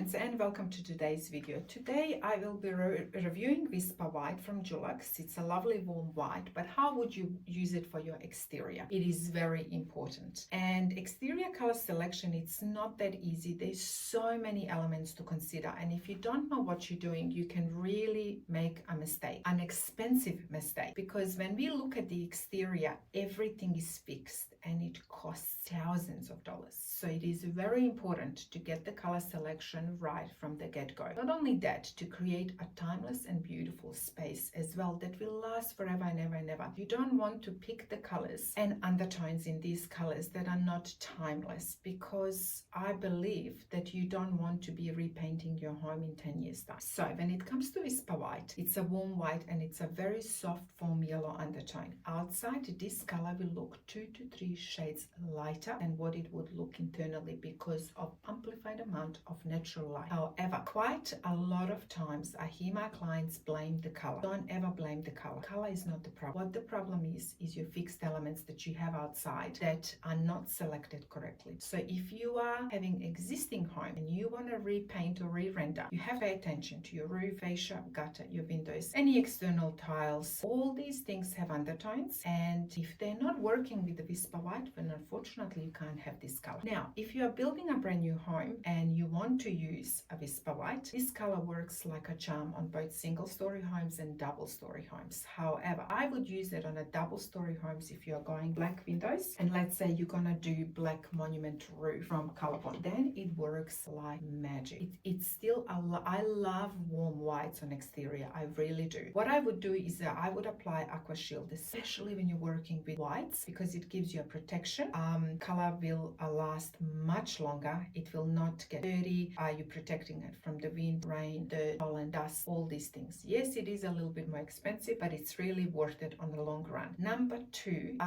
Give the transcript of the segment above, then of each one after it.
friends, and welcome to today's video. Today I will be reviewing Whisper White from Dulux. It's a lovely warm white, but how would you use it for your exterior? It is very important. And exterior color selection, it's not that easy. There's so many elements to consider, and if you don't know what you're doing, you can really make a mistake, an expensive mistake, because when we look at the exterior, everything is fixed and it costs thousands of dollars. So it is very important to get the color selection right from the get-go. Not only that, to create a timeless and beautiful space as well that will last forever and ever and ever. You don't want to pick the colors and undertones in these colors that are not timeless, because I believe that you don't want to be repainting your home in 10 years time. So when it comes to Whisper White, it's a warm white and it's a very soft foam yellow undertone. Outside, this color will look 2 to 3 shades lighter than what it would look internally because of amplified amount of natural light. However, quite a lot of times I hear my clients blame the color. Don't ever blame the color. Color is not the problem. What the problem is your fixed elements that you have outside that are not selected correctly. So if you are having existing home and you want to repaint or re-render, you have to pay attention to your roof, fascia, gutter, your windows, any external tiles. All these things have undertones, and if they're not working with the Whisper White, then unfortunately you can't have this color. Now, if you are building a brand new home and you want to use a Whisper White, this color works like a charm on both single-story homes and double-story homes. However, I would use it on a double-story homes if you're going black windows, and let's say you're gonna do black monument roof from Colorbond, then it works like magic. It's still I love warm whites on exterior. I really do. What I would do is I would apply Aqua Shield, especially when you're working with whites, because it gives you a protection. Color will last much longer. It will not get dirty. You're protecting it from the wind, rain, dirt, pollen, dust, all these things. Yes, it is a little bit more expensive, but it's really worth it on the long run. Number two,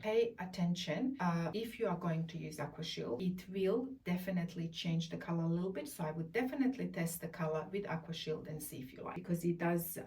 pay attention. If you are going to use Aqua Shield, it will definitely change the color a little bit. So I would definitely test the color with Aqua Shield and see if you like, because it does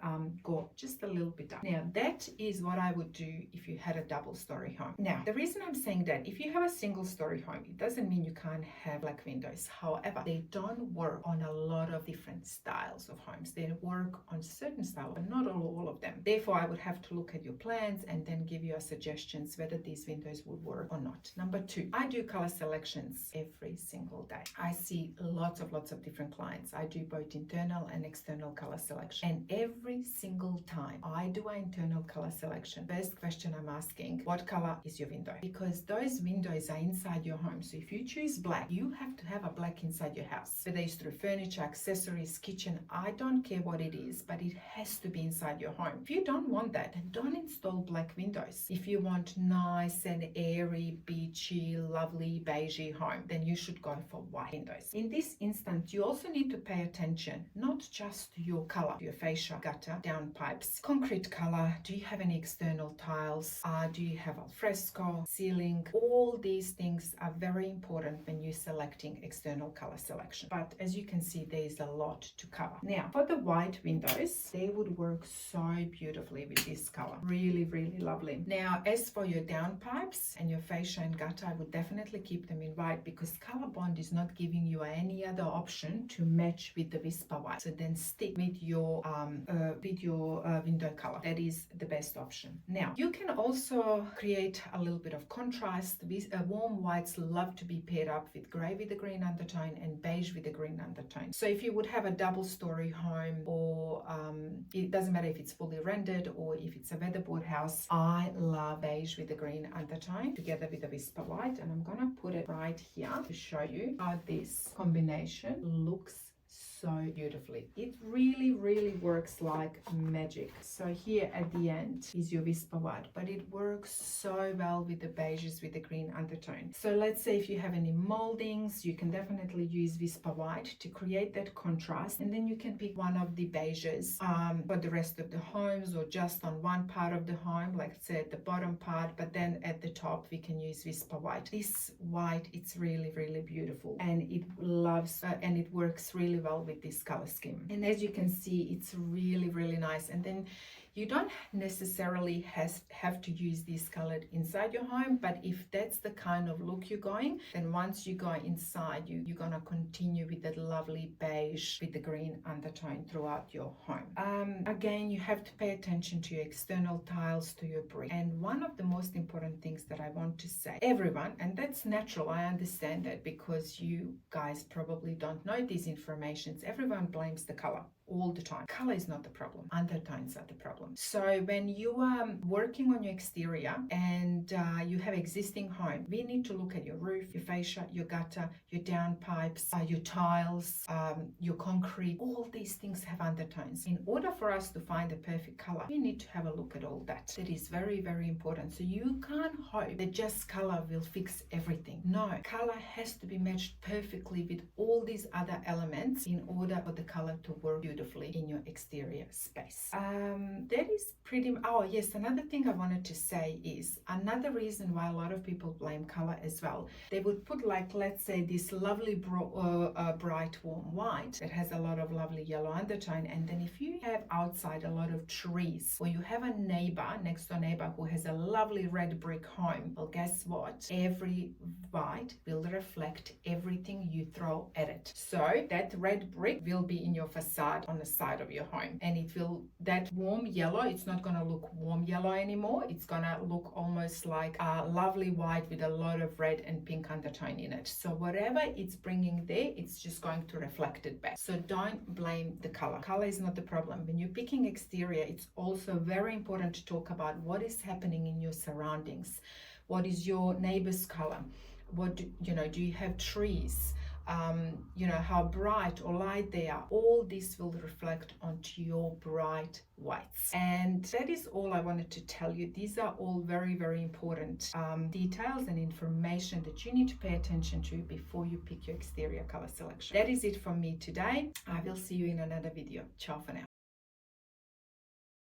go just a little bit down. Now, that is what I would do if you had a double-story home. Now, the reason I'm saying that, if you have a single-story home, it doesn't mean you can't have black windows. However, they don't work on a lot of different styles of homes. They work on certain styles, but not all of them. Therefore, I would have to look at your plans and then give you suggestions whether these windows would work or not. Number two, I do color selections every single day. I see lots of different clients. I do both internal and external color selection. And every single time I do an internal color selection, first question I'm asking, what color is your window? Because those windows are inside your home. So if you choose black, you have to have a black inside your house. Whether it's through furniture, accessories, kitchen, I don't care what it is, but it has to be inside your home. If you don't want that, then don't install black windows. If you want nice and airy, beachy, lovely, beigey home, then you should go for white windows. In this instance, you also need to pay attention, not just to your color, your fascia, gutter, downpipes, concrete color. Do you have any external tiles? Do you have al fresco, ceiling? All these things are very important when you're selecting external color selection. But as you can see, there is a lot to cover. Now, for the white windows, they would work so beautifully with this color. Really, really lovely. Now, as for your downpipes and your fascia and gutter, I would definitely keep them in white, because Colorbond is not giving you any other option to match with the Whisper White. So then stick with your window color. That is the best option. Now, you can also create a little bit of contrast. Warm whites love to be paired up with gray with a green undertone and beige with a green undertone. So if you would have a double-story home, or it doesn't matter if it's fully rendered or if it's a weatherboard house, I love beige with a green undertone together with the Whisper White, and I'm gonna put it right here to show you how this combination looks so beautifully. It really, really works like magic. So here at the end is your Whisper White, but it works so well with the beiges with the green undertone. So let's say if you have any moldings, you can definitely use Whisper White to create that contrast, and then you can pick one of the beiges for the rest of the homes, or just on one part of the home, like say at the bottom part, but then at the top we can use Whisper White. This white, it's really, really beautiful, and it loves and it works really well with this color scheme. And as you can see, it's really, really nice. And then You don't necessarily have to use this color inside your home, but if that's the kind of look you're going, then once you go inside, you're gonna continue with that lovely beige with the green undertone throughout your home. Again, you have to pay attention to your external tiles, to your brick. And one of the most important things that I want to say, everyone, and that's natural, I understand that, because you guys probably don't know these informations, everyone blames the color all the time. Color is not the problem, undertones are the problem. So when you are working on your exterior and you have existing home, we need to look at your roof, your fascia, your gutter, your downpipes, your tiles, your concrete. All these things have undertones. In order for us to find the perfect color, we need to have a look at all that. That is very, very important. So you can't hope that just color will fix everything. No, color has to be matched perfectly with all these other elements in order for the color to work beautifully in your exterior space. That is pretty. Oh yes, another thing I wanted to say is another reason why a lot of people blame color as well. They would put, like, let's say this lovely bright warm white that has a lot of lovely yellow undertone, and then if you have outside a lot of trees, or you have a neighbor, next door neighbor, who has a lovely red brick home, well, guess what? Every white will reflect everything you throw at it. So that red brick will be in your facade on the side of your home, and it will, that warm yellow, it's not going to look warm yellow anymore. It's going to look almost like a lovely white with a lot of red and pink undertone in it. So whatever it's bringing there, it's just going to reflect it back. So don't blame the color. Color is not the problem. When you're picking exterior, it's also very important to talk about what is happening in your surroundings. What is your neighbor's color? What do you have trees? How bright or light they are. All this will reflect onto your bright whites. And that is all I wanted to tell you. These are all very, very important details and information that you need to pay attention to before you pick your exterior color selection. That is it from me today. I will see you in another video. Ciao for now.